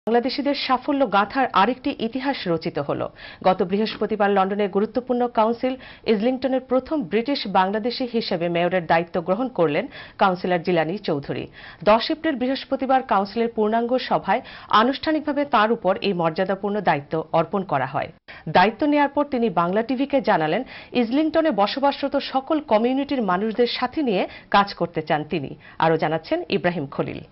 বাংলাদেশিদের সাফল্য গাঁথার আরেকটি ইতিহাস রচিত হল। গত বৃহস্পতিবার লন্ডনের গুরুত্বপূর্ণ কাউন্সিল ইজলিংটনের প্রথম ব্রিটিশ বাংলাদেশি হিসেবে মেয়রের দায়িত্ব গ্রহণ করলেন কাউন্সিলর জিলানী চৌধুরী। 10 এপ্রিল বৃহস্পতিবার কাউন্সিলের পূর্ণাঙ্গ সভায় আনুষ্ঠানিকভাবে তার উপর এই মর্যাদাপূর্ণ দায়িত্ব অর্পণ করা হয়। দায়িত্ব নেয়ার পর তিনি বাংলা টিভিকে জানালেন, ইজলিংটনে বসবাসরত সকল কমিউনিটির মানুষদের সাথে নিয়ে কাজ করতে চান তিনি। আরও জানাচ্ছেন ইব্রাহিম খলিল।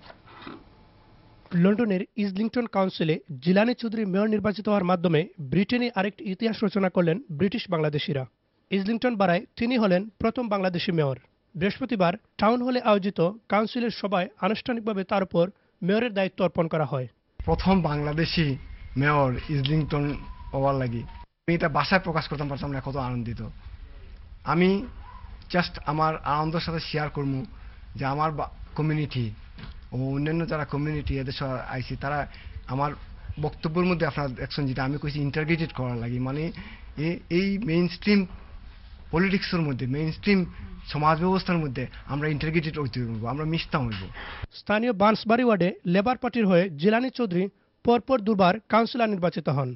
লন্ডনের ইজলিংটন কাউন্সিলে জিলানী চৌধুরী মেয়র নির্বাচিত হওয়ার মাধ্যমে ব্রিটেনে আরেকটি ইতিহাস রচনা করলেন ব্রিটিশ বাংলাদেশিরা। ইজলিংটন বারায় তিনি হলেন প্রথম বাংলাদেশি মেয়র। বৃহস্পতিবার টাউন হলে আয়োজিত কাউন্সিলের সভায় আনুষ্ঠানিকভাবে তার উপর মেয়রের দায়িত্ব অর্পণ করা হয়। প্রথম বাংলাদেশি মেয়র ইজলিংটন হওয়ার লাগি আমি এটা ভাষায় প্রকাশ করতে পারতাম না, কত আনন্দিত আমি। জাস্ট আমার আনন্দের সাথে শেয়ার করবো যে আমার কমিউনিটি ও অন্যান্য যারা কমিউনিটি এদের সাথে আইসি, তারা আমার বক্তব্যের মধ্যে আপনারা দেখছেন যেটা আমি কইছি ইন্টারগ্রেটেড করার লাগে, মানে এই মেইন স্ট্রিম পলিটিক্সের মধ্যে, মেইন স্ট্রিম সমাজ ব্যবস্থার মধ্যে আমরা ইন্টারগ্রেটেড হইতে হইব, আমরা মিশতাম হইব। স্থানীয় বার্নসবাড়ি ওয়ার্ডে লেবার পার্টির হয়ে জিলানী চৌধুরী পরপর দুবার কাউন্সিলর নির্বাচিত হন।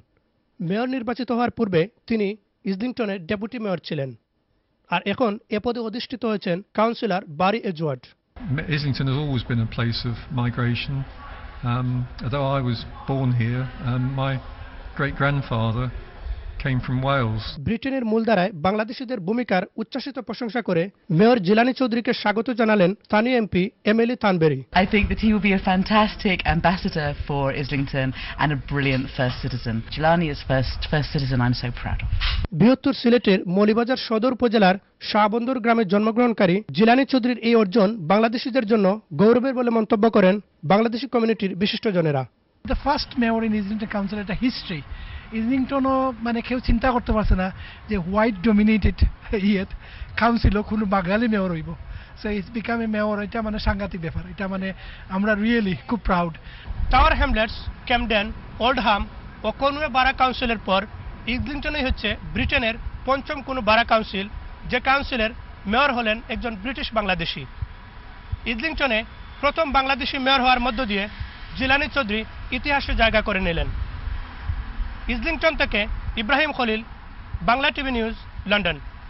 মেয়র নির্বাচিত হওয়ার পূর্বে তিনি ইজলিংটনের ডেপুটি মেয়র ছিলেন, আর এখন এ পদে অধিষ্ঠিত হয়েছেন councillor Barry Edward. Islington has always been a place of migration. Although I was born here, my great-grandfather came from Wales. ব্রিটেনের মূলধারায় বাংলাদেশিদের ভূমিকার উচ্ছ্বাসিত প্রশংসা করে মেয়র জিলানী চৌধুরীকে স্বাগত জানালেন স্থানীয় MP Emily Thornberry. I think that he will be a fantastic ambassador for Islington and a brilliant first citizen. Jilani is first citizen I'm so proud of. বৃহত্তর সিলেটের মৌলভীবাজার সদর উপজেলার শাহবন্দর গ্রামে জন্মগ্রহণকারী জিলানী চৌধুরীর এই অর্জন বাংলাদেশিদের জন্য গৌরবের বলে মন্তব্য করেন বাংলাদেশি কমিউনিটির বিশিষ্টজনেরা। The first mayor in Islington Council একটা হিস্ট্রি। ইজলিংটনও মানে কেউ চিন্তা করতে পারছে না যে হোয়াইট ডমিনেটেড কাউন্সিলও কোনো বাঙালি মেয়র হইব। So it's become a mayor, এটা মানে সাংঘাতিক ব্যাপার, এটা মানে আমরা রিয়েলি খুব proud. Tower Hamlets, Camden, Oldham ও কনওয়ে বারা কাউন্সিলের পর ইজলিংটনই হচ্ছে ব্রিটেনের পঞ্চম কোনো বারা কাউন্সিল যে কাউন্সিলের মেয়র হলেন একজন ব্রিটিশ বাংলাদেশি। ইজলিংটনে প্রথম বাংলাদেশি মেয়র হওয়ার মধ্য দিয়ে জিলানী চৌধুরী ইতিহাসে জায়গা করে নিলেন। ইজলিংটন থেকে Ibrahim Khalil, Bangla TV news, London.